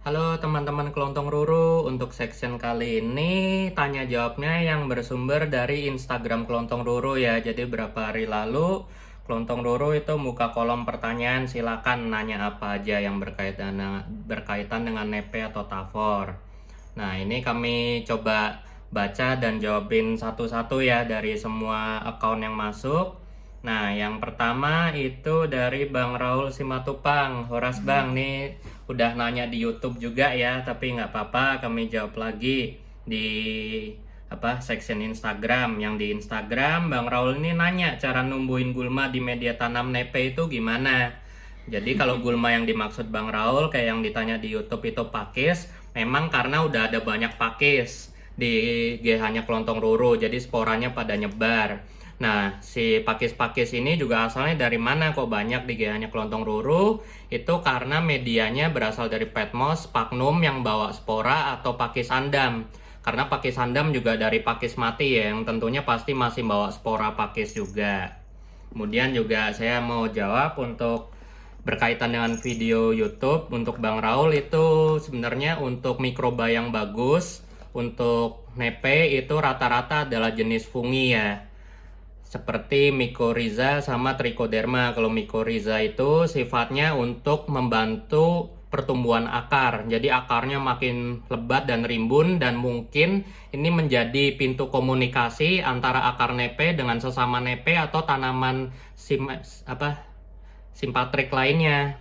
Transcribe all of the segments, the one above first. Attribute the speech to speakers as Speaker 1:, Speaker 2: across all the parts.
Speaker 1: Halo teman-teman Kelontong Ruru, untuk section kali ini tanya jawabnya yang bersumber dari Instagram Kelontong Ruru ya. Jadi beberapa hari lalu Kelontong Ruru itu buka kolom pertanyaan, silakan nanya apa aja yang berkaitan dengan nepe atau tafor. Nah, ini kami coba baca dan jawabin satu-satu ya dari semua akun yang masuk. Nah, yang pertama itu dari Bang Raul Simatupang. Horas Bang, nih udah nanya di YouTube juga ya, tapi nggak apa-apa, kami jawab lagi di section Instagram. Yang di Instagram, Bang Raul ini nanya cara numbuhin gulma di media tanam nepe itu gimana. Jadi kalau gulma yang dimaksud Bang Raul kayak yang ditanya di YouTube itu pakis, memang karena udah ada banyak pakis di GH-nya Kelontong Ruru, jadi sporanya pada nyebar. Nah, si pakis-pakis ini juga asalnya dari mana kok banyak di GH-nya Kelontong Ruru? Itu karena medianya berasal dari Petmos, Sphagnum yang bawa spora atau pakis andam. Karena pakis andam juga dari pakis mati ya, yang tentunya pasti masih bawa spora pakis juga. Kemudian juga saya mau jawab untuk berkaitan dengan video YouTube untuk Bang Raul itu sebenarnya untuk mikroba yang bagus, untuk nepe itu rata-rata adalah jenis fungi ya. Seperti mycorrhiza sama trichoderma. Kalau mycorrhiza itu sifatnya untuk membantu pertumbuhan akar. Jadi akarnya makin lebat dan rimbun, dan mungkin ini menjadi pintu komunikasi antara akar nepe dengan sesama nepe atau tanaman simpatrik lainnya.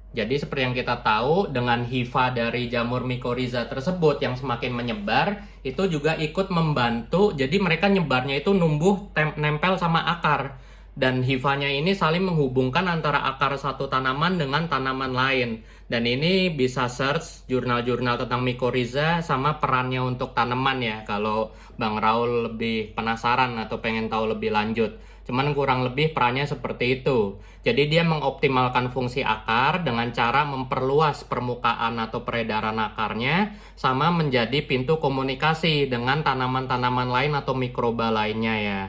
Speaker 1: Jadi seperti yang kita tahu, dengan hifa dari jamur mycorrhiza tersebut yang semakin menyebar, itu juga ikut membantu. Jadi mereka nyebarnya itu numbuh nempel sama akar. Dan hifanya ini saling menghubungkan antara akar satu tanaman dengan tanaman lain. Dan ini bisa search jurnal-jurnal tentang mycorrhiza sama perannya untuk tanaman ya. Kalau Bang Raul lebih penasaran atau pengen tahu lebih lanjut. Cuman kurang lebih perannya seperti itu. Jadi dia mengoptimalkan fungsi akar dengan cara memperluas permukaan atau peredaran akarnya, sama menjadi pintu komunikasi dengan tanaman-tanaman lain atau mikroba lainnya ya.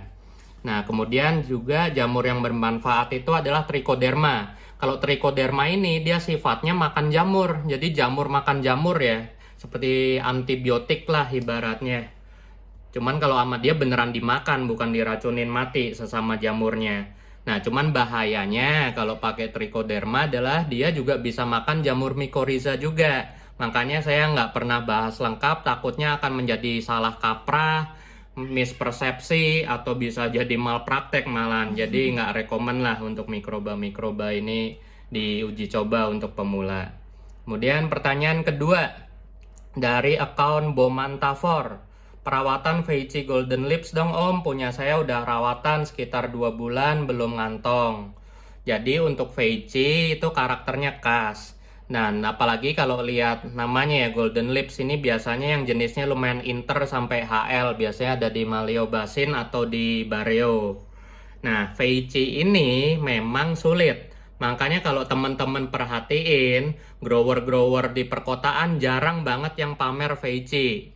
Speaker 1: Nah, kemudian juga jamur yang bermanfaat itu adalah trichoderma. Kalau trichoderma ini dia sifatnya makan jamur. Jadi jamur makan jamur ya. Seperti antibiotik lah ibaratnya. Cuman kalau sama dia beneran dimakan, bukan diracunin mati sesama jamurnya. Nah, cuman bahayanya kalau pakai trichoderma adalah dia juga bisa makan jamur mycorrhiza juga. Makanya saya nggak pernah bahas lengkap, takutnya akan menjadi salah kaprah, mispersepsi, atau bisa jadi malpraktek malahan. Jadi nggak rekomen lah untuk mikroba-mikroba ini diuji coba untuk pemula. Kemudian pertanyaan kedua dari akun Bomantafor. Perawatan Veichi Golden Lips dong om, punya saya udah rawatan sekitar 2 bulan belum ngantong. Jadi untuk Veichi itu karakternya khas. Nah, apalagi kalau lihat namanya ya Golden Lips ini biasanya yang jenisnya lumayan inter sampai HL, biasanya ada di Maleo Basin atau di Bareo. Nah, Veichi ini memang sulit. Makanya kalau teman-teman perhatiin, grower-grower di perkotaan jarang banget yang pamer Veichi.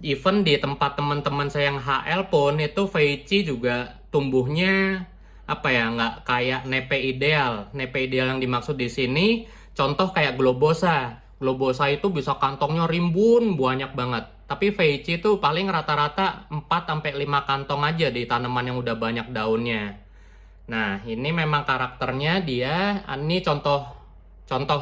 Speaker 1: Even di tempat teman-teman saya yang HL pun itu Veichi juga tumbuhnya nggak kayak nepe ideal. Nepe ideal yang dimaksud di sini contoh kayak globosa. Globosa itu bisa kantongnya rimbun banyak banget. Tapi Veichi itu paling rata-rata 4-5 kantong aja di tanaman yang udah banyak daunnya. Nah, ini memang karakternya dia, ini contoh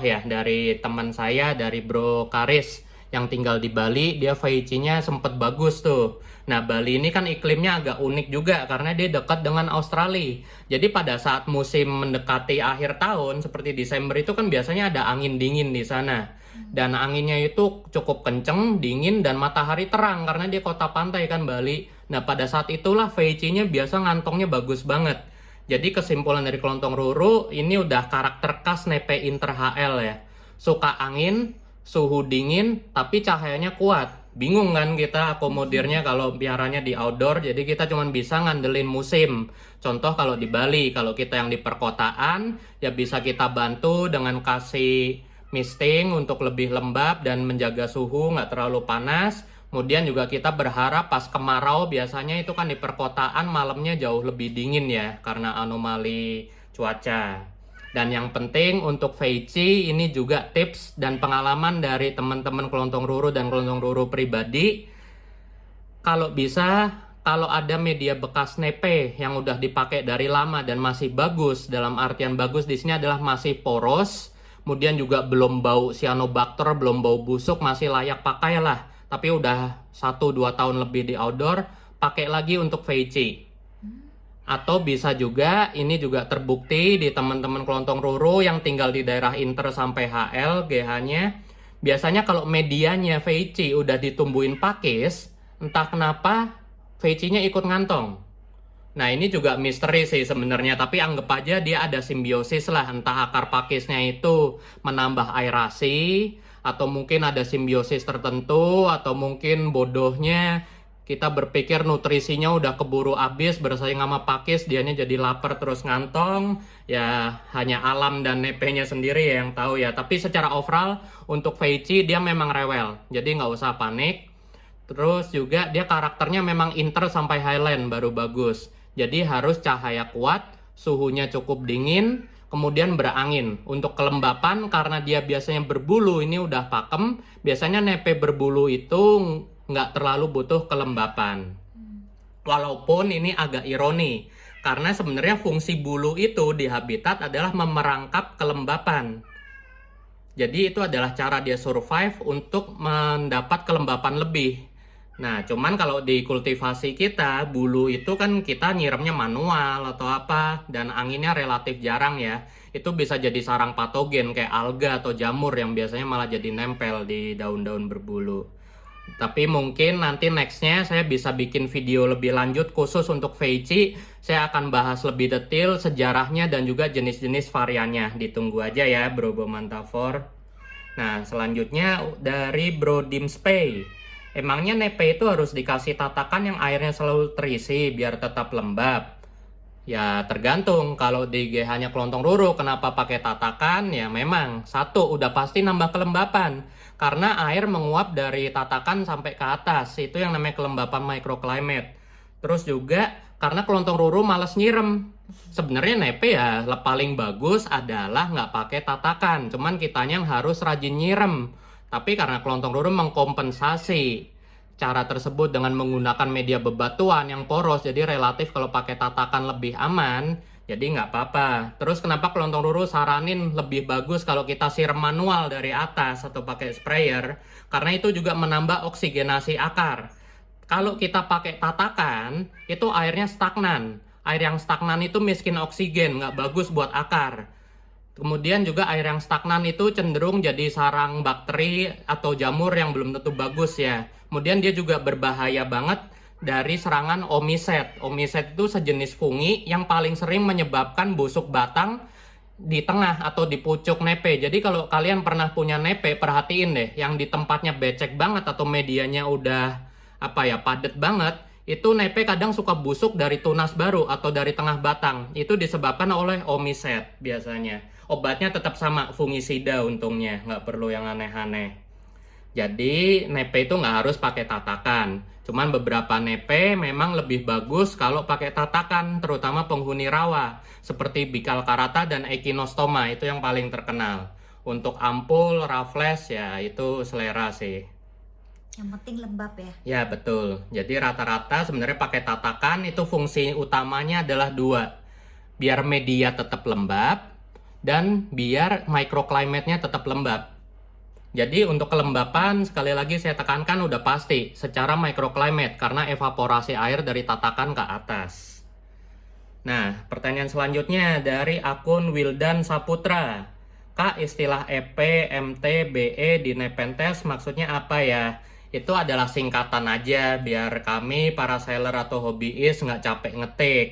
Speaker 1: ya dari teman saya, dari Bro Karis yang tinggal di Bali. Dia Veichi-nya sempet bagus tuh. Nah, Bali ini kan iklimnya agak unik juga karena dia dekat dengan Australia. Jadi pada saat musim mendekati akhir tahun seperti Desember itu kan biasanya ada angin dingin di sana. Dan anginnya itu cukup kenceng, dingin, dan matahari terang karena dia kota pantai kan Bali. Nah, pada saat itulah Veichi-nya biasa ngantongnya bagus banget. Jadi kesimpulan dari Kelontong Ruru, ini udah karakter khas nepe inter HL ya. Suka angin, suhu dingin, tapi cahayanya kuat. Bingung kan kita akomodirnya kalau piaranya di outdoor, jadi kita cuma bisa ngandelin musim. Contoh kalau di Bali, kalau kita yang di perkotaan, ya bisa kita bantu dengan kasih misting untuk lebih lembab dan menjaga suhu nggak terlalu panas. Kemudian juga kita berharap pas kemarau, biasanya itu kan di perkotaan malamnya jauh lebih dingin ya, karena anomali cuaca. Dan yang penting untuk Feici ini juga tips dan pengalaman dari teman-teman Kelontong Ruru dan Kelontong Ruru pribadi. Kalau bisa, kalau ada media bekas nepe yang udah dipakai dari lama dan masih bagus, dalam artian bagus di sini adalah masih poros, kemudian juga belum bau cyanobacter, belum bau busuk, masih layak pakai lah. Tapi udah 1-2 tahun lebih di outdoor, pakai lagi untuk Feici. Atau bisa juga, ini juga terbukti di teman-teman Kelontong Ruru yang tinggal di daerah Inter sampai HL, GH-nya. Biasanya kalau medianya Feici udah ditumbuhin pakis, entah kenapa Feici-nya ikut ngantong. Nah ini juga misteri sih sebenarnya, tapi anggap aja dia ada simbiosis lah. Entah akar pakisnya itu menambah aerasi, atau mungkin ada simbiosis tertentu, atau mungkin bodohnya kita berpikir nutrisinya udah keburu habis bersaing sama pakis, dianya jadi lapar terus ngantong. Ya hanya alam dan nepenya sendiri ya yang tahu ya. Tapi secara overall untuk Feici dia memang rewel, jadi nggak usah panik. Terus juga dia karakternya memang Inter sampai Highland baru bagus. Jadi harus cahaya kuat, suhunya cukup dingin, kemudian berangin. Untuk kelembapan karena dia biasanya berbulu, ini udah pakem. Biasanya nepe berbulu itu nggak terlalu butuh kelembapan. Walaupun ini agak ironi, karena sebenarnya fungsi bulu itu di habitat adalah memerangkap kelembapan. Jadi itu adalah cara dia survive untuk mendapat kelembapan lebih. Nah, cuman kalau di kultivasi kita, bulu itu kan kita nyiramnya manual atau apa, dan anginnya relatif jarang ya. Itu bisa jadi sarang patogen kayak alga atau jamur yang biasanya malah jadi nempel di daun-daun berbulu. Tapi mungkin nanti nextnya saya bisa bikin video lebih lanjut khusus untuk Feici. Saya akan bahas lebih detail sejarahnya dan juga jenis-jenis variannya. Ditunggu aja ya Bro Bomantavor. Nah selanjutnya dari Bro Dimspay. Emangnya nepe itu harus dikasih tatakan yang airnya selalu terisi biar tetap lembab? Ya tergantung, kalau di GH-nya Kelontong Ruru kenapa pakai tatakan? Ya memang, satu udah pasti nambah kelembapan. Karena air menguap dari tatakan sampai ke atas, itu yang namanya kelembapan microclimate. Terus juga karena Kelontong Ruru males nyirem. Sebenarnya nepe ya paling bagus adalah nggak pakai tatakan, cuman kitanya yang harus rajin nyirem. Tapi karena Kelontong Ruru mengkompensasi cara tersebut dengan menggunakan media bebatuan yang poros, jadi relatif kalau pakai tatakan lebih aman, jadi nggak apa-apa. Terus kenapa Kelontong Ruru saranin lebih bagus kalau kita siram manual dari atas atau pakai sprayer? Karena itu juga menambah oksigenasi akar. Kalau kita pakai tatakan, itu airnya stagnan. Air yang stagnan itu miskin oksigen, nggak bagus buat akar. Kemudian juga air yang stagnan itu cenderung jadi sarang bakteri atau jamur yang belum tentu bagus ya. Kemudian dia juga berbahaya banget dari serangan omiset. Omiset itu sejenis fungi yang paling sering menyebabkan busuk batang di tengah atau di pucuk nepe. Jadi kalau kalian pernah punya nepe, perhatiin deh yang di tempatnya becek banget atau medianya udah padat banget. Itu nepe kadang suka busuk dari tunas baru atau dari tengah batang. Itu disebabkan oleh omiset biasanya. Obatnya tetap sama, fungisida untungnya, nggak perlu yang aneh-aneh. Jadi nepe itu nggak harus pakai tatakan. Cuman beberapa nepe memang lebih bagus kalau pakai tatakan, terutama penghuni rawa. Seperti Bikal Karata dan Echinostoma, itu yang paling terkenal. Untuk ampul, raffles ya itu selera sih.
Speaker 2: Yang penting lembab ya.
Speaker 1: Ya betul. Jadi rata-rata sebenarnya pakai tatakan itu fungsi utamanya adalah dua. Biar media tetap lembab dan biar microclimate-nya tetap lembab. Jadi untuk kelembapan sekali lagi saya tekankan udah pasti secara microclimate karena evaporasi air dari tatakan ke atas. Nah, pertanyaan selanjutnya dari akun Wildan Saputra. Kak, istilah EP, MT, BE di Nepenthes maksudnya apa ya? Itu adalah singkatan aja biar kami para seller atau hobbyist nggak capek ngetik.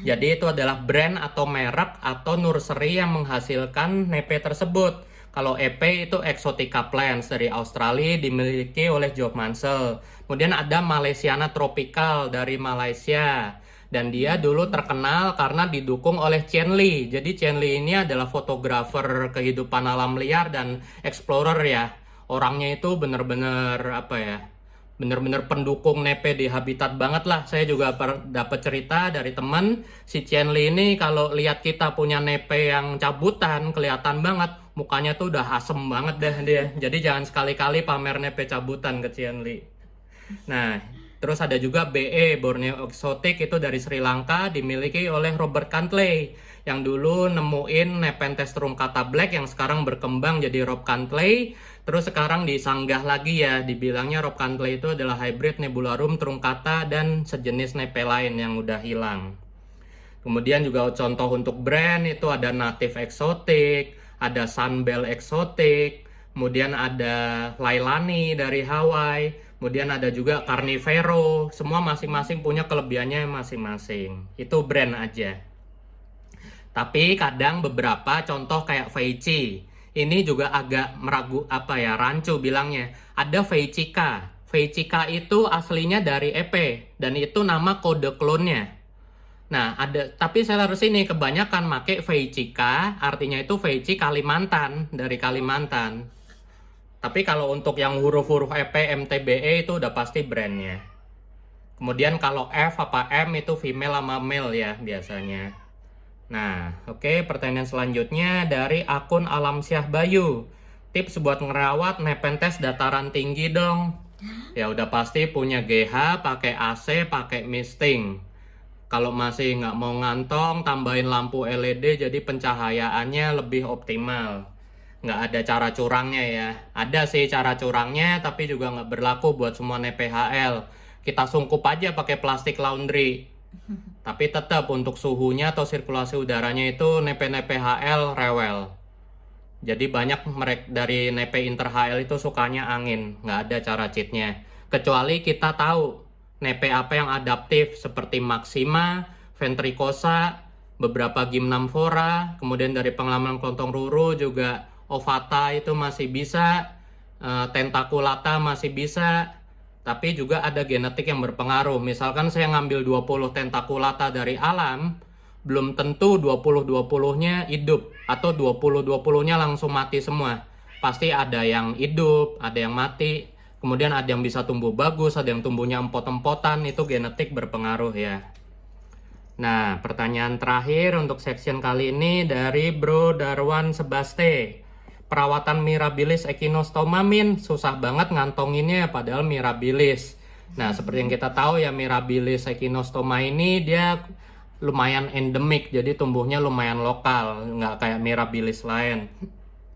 Speaker 1: Jadi itu adalah brand atau merek atau nursery yang menghasilkan nepe tersebut. Kalau EP itu Exotica Plants dari Australia dimiliki oleh Job Mansell. Kemudian ada Malaysiana Tropical dari Malaysia. Dan dia dulu terkenal karena didukung oleh Chen Li. Jadi Chen Li ini adalah fotografer kehidupan alam liar dan explorer ya. Orangnya itu bener-bener bener-bener pendukung nepe di habitat banget lah. Saya juga dapat cerita dari teman, si Cienli ini kalau lihat kita punya nepe yang cabutan kelihatan banget mukanya tuh udah asem banget deh dia. Jadi jangan sekali-kali pamer nepe cabutan ke Cienli. Nah, terus ada juga BE, Borneo Exotic, itu dari Sri Lanka, dimiliki oleh Robert Cantley yang dulu nemuin Nepenthes truncata black yang sekarang berkembang jadi Rob Cantley. Terus sekarang disanggah lagi ya, dibilangnya Rob Cantley itu adalah hybrid Nebularum truncata dan sejenis nepe lain yang udah hilang. Kemudian juga contoh untuk brand itu ada Native Exotic, ada Sunbelt Exotic, kemudian ada Lailani dari Hawaii, kemudian ada juga Carnivero. Semua masing-masing punya kelebihannya masing-masing. Itu brand aja. Tapi kadang beberapa contoh kayak Feici, ini juga agak rancu bilangnya. Ada Feicika. Feicika itu aslinya dari EP dan itu nama kode klonnya. Nah, tapi seller sini kebanyakan make Feicika, artinya itu Feici Kalimantan, dari Kalimantan. Tapi kalau untuk yang huruf-huruf EP, MTBE itu udah pasti brandnya. Kemudian kalau F apa M itu female sama male ya biasanya. Nah, oke, pertanyaan selanjutnya dari akun Alam Syah Bayu. Tips buat ngerawat Nepenthes dataran tinggi dong. Ya udah pasti punya GH, pakai AC, pakai misting. Kalau masih nggak mau ngantong, tambahin lampu LED jadi pencahayaannya lebih optimal. Nggak ada cara curangnya ya. Ada sih cara curangnya, tapi juga nggak berlaku buat semua NPHL. Kita sungkup aja pakai plastik laundry. Tapi tetap untuk suhunya atau sirkulasi udaranya itu nepe-nepe HL rewel. Jadi banyak mereka dari nepe inter HL itu sukanya angin, nggak ada cara cheatnya. Kecuali kita tahu nepe apa yang adaptif seperti Maxima, Ventricosa, beberapa Gymnamphora, kemudian dari pengalaman Klontong Ruru juga Ovata itu masih bisa, Tentaculata masih bisa. Tapi juga ada genetik yang berpengaruh. Misalkan saya ngambil 20 tentaculata dari alam, belum tentu 20-20-nya hidup atau 20-20-nya langsung mati semua. Pasti ada yang hidup, ada yang mati, kemudian ada yang bisa tumbuh bagus, ada yang tumbuhnya empot-empotan, itu genetik berpengaruh ya. Nah, pertanyaan terakhir untuk section kali ini dari Bro Darwan Sebaste. Perawatan Mirabilis echinostoma susah banget ngantonginnya padahal Mirabilis. Nah, seperti yang kita tahu ya, Mirabilis echinostoma ini dia lumayan endemik, jadi tumbuhnya lumayan lokal, nggak kayak Mirabilis lain.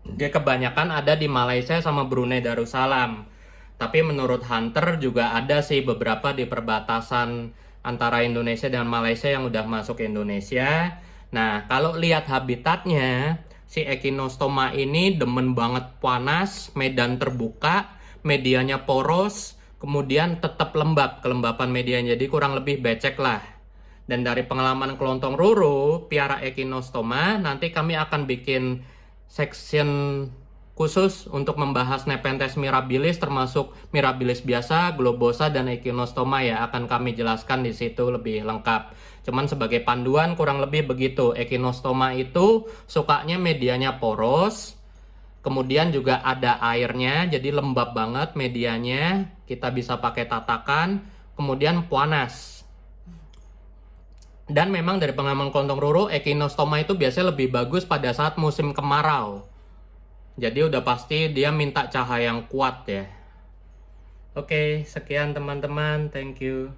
Speaker 1: Dia kebanyakan ada di Malaysia sama Brunei Darussalam. Tapi menurut Hunter juga ada sih beberapa di perbatasan antara Indonesia dan Malaysia yang udah masuk ke Indonesia. Nah, kalau lihat habitatnya, si echinostoma ini demen banget panas, medan terbuka, medianya poros, kemudian tetap lembab, kelembapan medianya, jadi kurang lebih becek lah. Dan dari pengalaman Klontong Ruru, piara echinostoma, nanti kami akan bikin section khusus untuk membahas Nepenthes mirabilis, termasuk mirabilis biasa, globosa, dan echinostoma ya, akan kami jelaskan di situ lebih lengkap. Cuman sebagai panduan kurang lebih begitu. Echinostoma itu sukanya medianya poros, kemudian juga ada airnya, jadi lembab banget medianya, kita bisa pakai tatakan, kemudian panas. Dan memang dari pengalaman Klontong Ruru, echinostoma itu biasanya lebih bagus pada saat musim kemarau. Jadi udah pasti dia minta cahaya yang kuat ya. Oke, sekian teman-teman. Thank you.